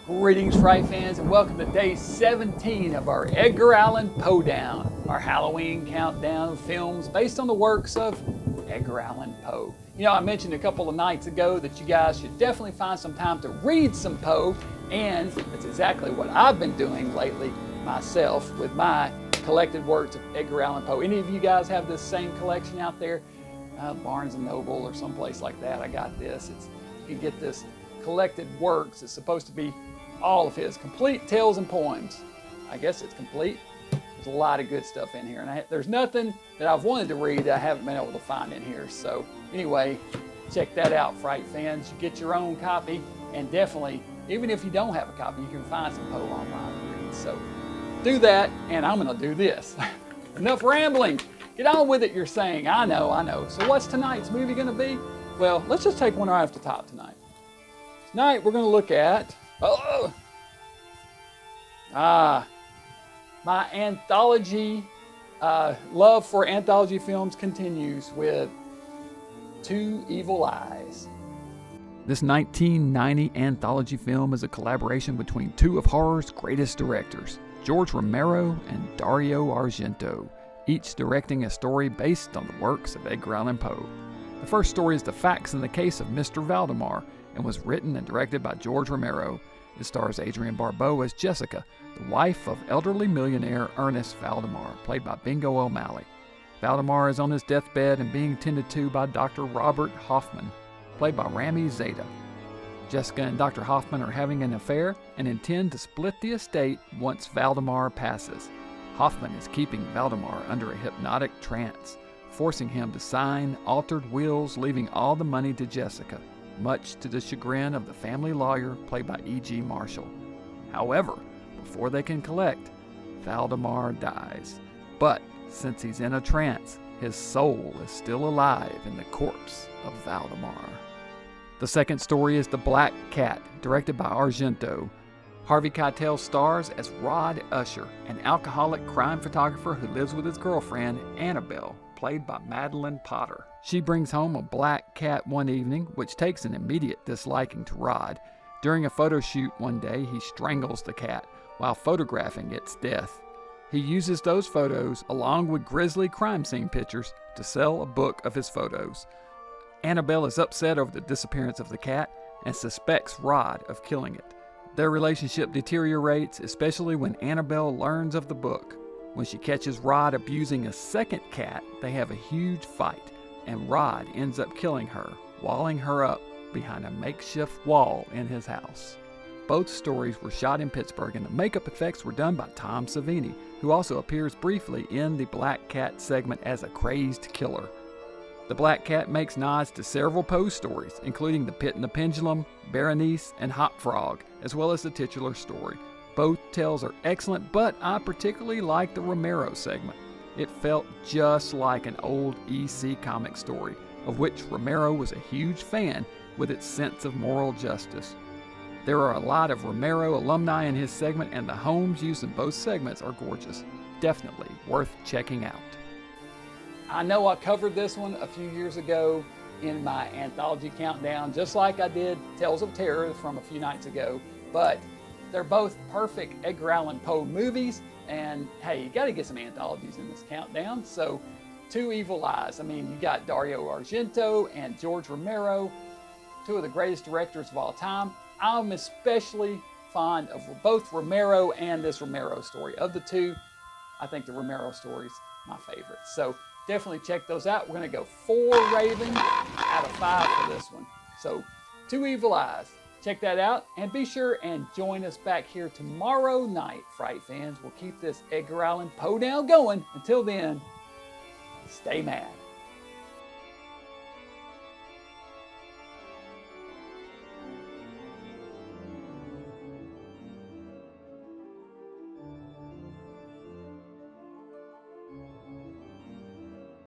Greetings, Fright fans, and welcome to day 17 of our Edgar Allan Poe Down, our Halloween countdown of films based on the works of Edgar Allan Poe. You know, I mentioned a couple of nights ago that you guys should definitely find some time to read some Poe, and that's exactly what I've been doing lately myself with my collected works of Edgar Allan Poe. Any of you guys have this same collection out there? Barnes & Noble or someplace like that. I got this. You can get this collected works. It's supposed to be all of his complete tales and poems. I guess it's complete. There's a lot of good stuff in here, and there's nothing that I've wanted to read that I haven't been able to find in here. So anyway, check that out, Fright fans. You get your own copy, and definitely, even if you don't have a copy, you can find some Poe online to read. So do that, and I'm going to do this. Enough rambling. Get on with it, you're saying. I know. So what's tonight's movie going to be? Well, let's just take one right off the top tonight. Tonight we're going to look at my anthology love for anthology films continues with Two Evil Eyes. This 1990 anthology film is a collaboration between two of horror's greatest directors, George Romero and Dario Argento, each directing a story based on the works of Edgar Allan Poe. The first story is The Facts in the Case of Mr. Valdemar and was written and directed by George Romero. It stars Adrienne Barbeau as Jessica, the wife of elderly millionaire Ernest Valdemar, played by Bingo O'Malley. Valdemar is on his deathbed and being tended to by Dr. Robert Hoffman, played by Rami Zeta. Jessica and Dr. Hoffman are having an affair and intend to split the estate once Valdemar passes. Hoffman is keeping Valdemar under a hypnotic trance, forcing him to sign altered wills leaving all the money to Jessica, much to the chagrin of the family lawyer played by E.G. Marshall. However, before they can collect, Valdemar dies. But since he's in a trance, his soul is still alive in the corpse of Valdemar. The second story is The Black Cat, directed by Argento. Harvey Keitel stars as Rod Usher, an alcoholic crime photographer who lives with his girlfriend, Annabelle, played by Madeline Potter. She brings home a black cat one evening, which takes an immediate disliking to Rod. During a photo shoot one day, he strangles the cat while photographing its death. He uses those photos, along with grisly crime scene pictures, to sell a book of his photos. Annabelle is upset over the disappearance of the cat and suspects Rod of killing it. Their relationship deteriorates, especially when Annabelle learns of the book. When she catches Rod abusing a second cat, they have a huge fight, and Rod ends up killing her, walling her up behind a makeshift wall in his house. Both stories were shot in Pittsburgh, and the makeup effects were done by Tom Savini, who also appears briefly in the Black Cat segment as a crazed killer. The Black Cat makes nods to several Poe stories, including The Pit and the Pendulum, Berenice, and Hop Frog, as well as the titular story. Both tales are excellent, but I particularly like the Romero segment. It felt just like an old EC comic story, of which Romero was a huge fan with its sense of moral justice. There are a lot of Romero alumni in his segment, and the homes used in both segments are gorgeous. Definitely worth checking out. I know I covered this one a few years ago in my anthology countdown, just like I did Tales of Terror from a few nights ago, but they're both perfect Edgar Allan Poe movies, and hey, you got to get some anthologies in this countdown. So, Two Evil Eyes. I mean, you got Dario Argento and George Romero, two of the greatest directors of all time. I'm especially fond of both Romero and this Romero story. Of the two, I think the Romero story is my favorite. So definitely check those out. We're going to go 4 Ravens out of 5 for this one. So, Two Evil Eyes. Check that out, and be sure and join us back here tomorrow night, Fright fans. We'll keep this Edgar Allan Poe Down going. Until then, stay mad.